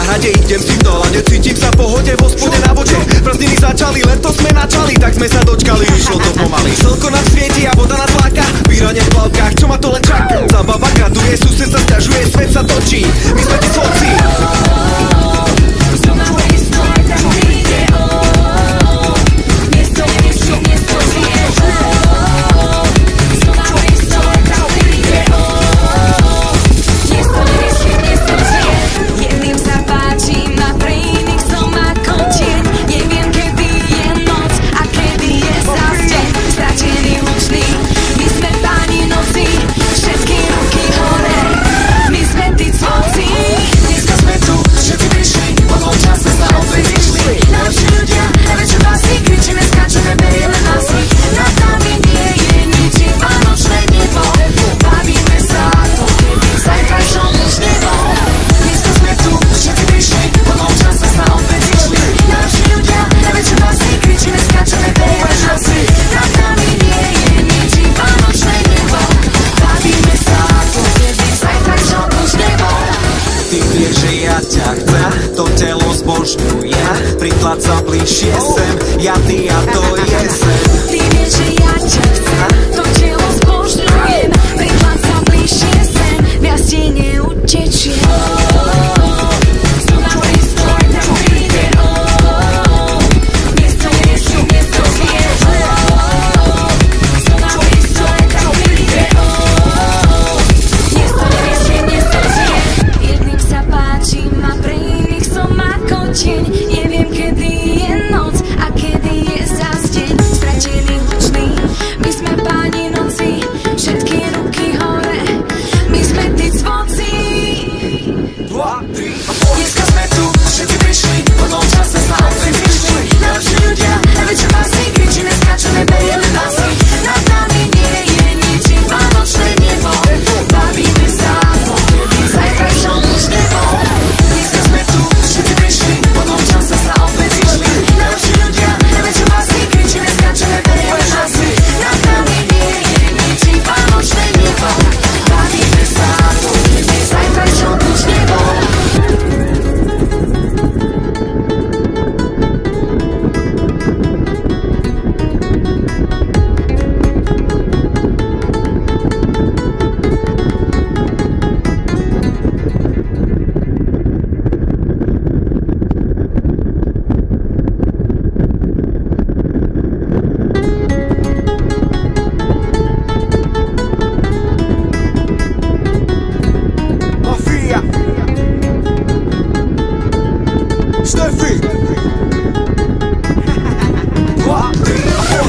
záhrade, idem si v dolade, cítim sa v pohode, v hospode na vode. Prázdniny začali, leto sme načali, tak sme sa dočkali, išlo to pomaly. Slnko nám svieti a voda nás láka, píranie v plavkách, čo ma to len čaká. Zabava graduje, sused sa sťažuje, svet sa točí, my sme tí svodci. To telo zbožňuje, pritlač sa bližšie sem, ja, ty a to je sen. Ty vieš, že ja ťa chcem, to telo zbožňujem, pritlač sa bližšie sem, viac ti neutečie. Neviem, kedy je noc a kedy je zas deň. Stratený hlučný, my sme páni noci, všetky ruky hore, my sme tí cvoci. Dneska sme tu, všetci prišli, po tom čase sa opäť vyšli. Najlepší ľudia, najväčšie básy, kričíme, skáčeme, berieme basy. Nad nami nie je nič, iba nočné nebo, bavíme sa, pokedy zajtrajšom už nebo. Dneska sme tu, všetci prišli, po tom čase sa opäť vyšli. Najlepší ľudia, najväčšie básy, kričíme, skáčeme, berieme basy. Nad nami nie je nič, iba nočné nebo, bavíme sa, pokedy zajtrajšom už nebo.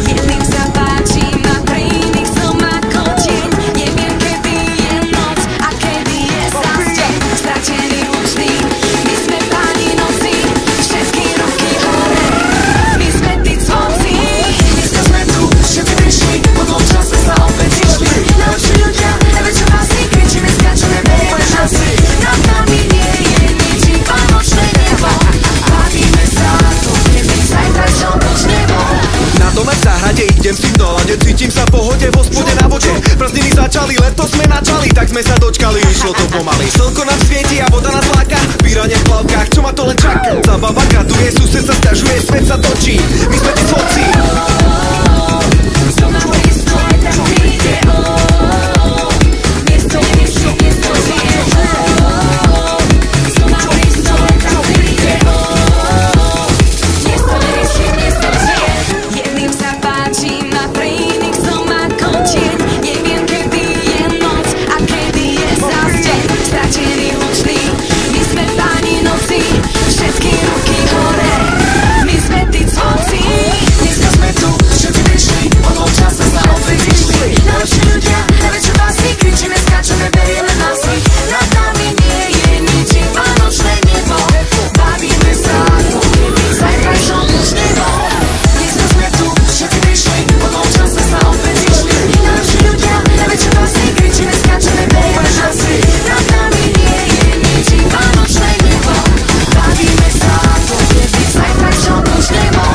Jedným sa páči, na pre iných som ako deň. Neviem, kedy je noc a kedy je zas deň. Stratený hlučný, my sme páni noci, všetky ruky hore, my sme tí cvoci. Dneska sme tu, všetci prišli, po tom čase sa opäť vyšli. Najlepší ľudia, najväčšie básy, kričíme, skáčeme, berieme basy. Nad nami nie je nič, iba nočné nebo, bavíme sa, to kedy zajtrajšom už nebo. Na dome v záhrade, idem si v dolade, cítim sa v pohode, v hospode na vode. Prázdniny začali, leto sme načali, tak sme sa dočkali, išlo to pomaly. Slnko nám svieti a voda nás láka, píranie v plavkách, čo ma to len čaká. Zabava graduje, sused sa sťažuje, svet sa točí, my sme tí svodci. Jedným sa páči, na pre iných som ako deň. Neviem, kedy je noc a kedy je zas deň. Stratený hlučný, my sme páni noci, všetky ruky hore, my sme tí cvoci. Dneska sme tu, všetci prišli, po tom čase sa opäť vyšli. Najlepší ľudia, najväčšie básy, kričíme, skáčeme, berieme basy. Nad nami nie je nič, iba nočné nebo, bavíme sa, pokedy zajtrajšom už nebo. Dneska sme tu, všetci prišli, po tom čase sa opäť vyšli. Najlepší ľudia, najväčšie básy, kričíme, skáčeme, berieme basy. Nad nami nie je nič, iba nočné nebo, bavíme sa, pokedy zajtrajšom už nebo.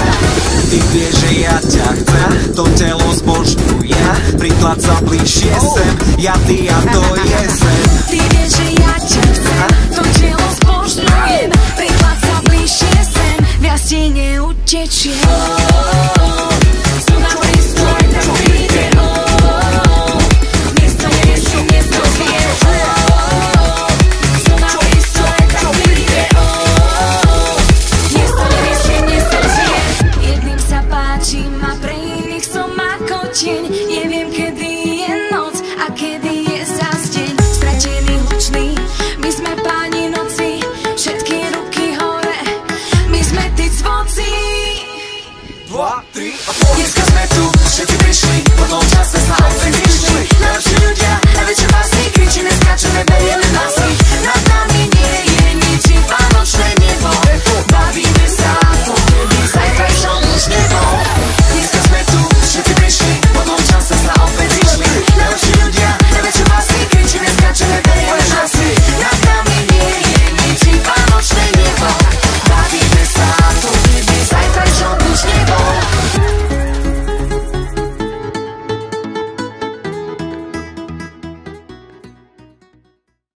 Ty vieš, že ja ťa chcem, to telo zbožňuje, pritlač sa bližšie sem, ja, ty a to je sen. Ty vieš, že ja ťa chcem, to telo zbožňujem, kričie Znova prístroj tam príde Miesto nevieši, miesto vie Znova prístroj tam príde Miesto nevieši, miesto vie Jedným sa páči ma, pre iných som ako tieň Neviem, kedy je noc a kedy je zas deň Stratený, hlučný, my sme páni noci Všetky ruky hore, my sme tí cvoci 2, 3 a Dneska sme tu, všetci prišli, po tom čase sa opäť zišli Najlepší ľudia, najväčšie básy, kričíme, skáčeme, berieme masy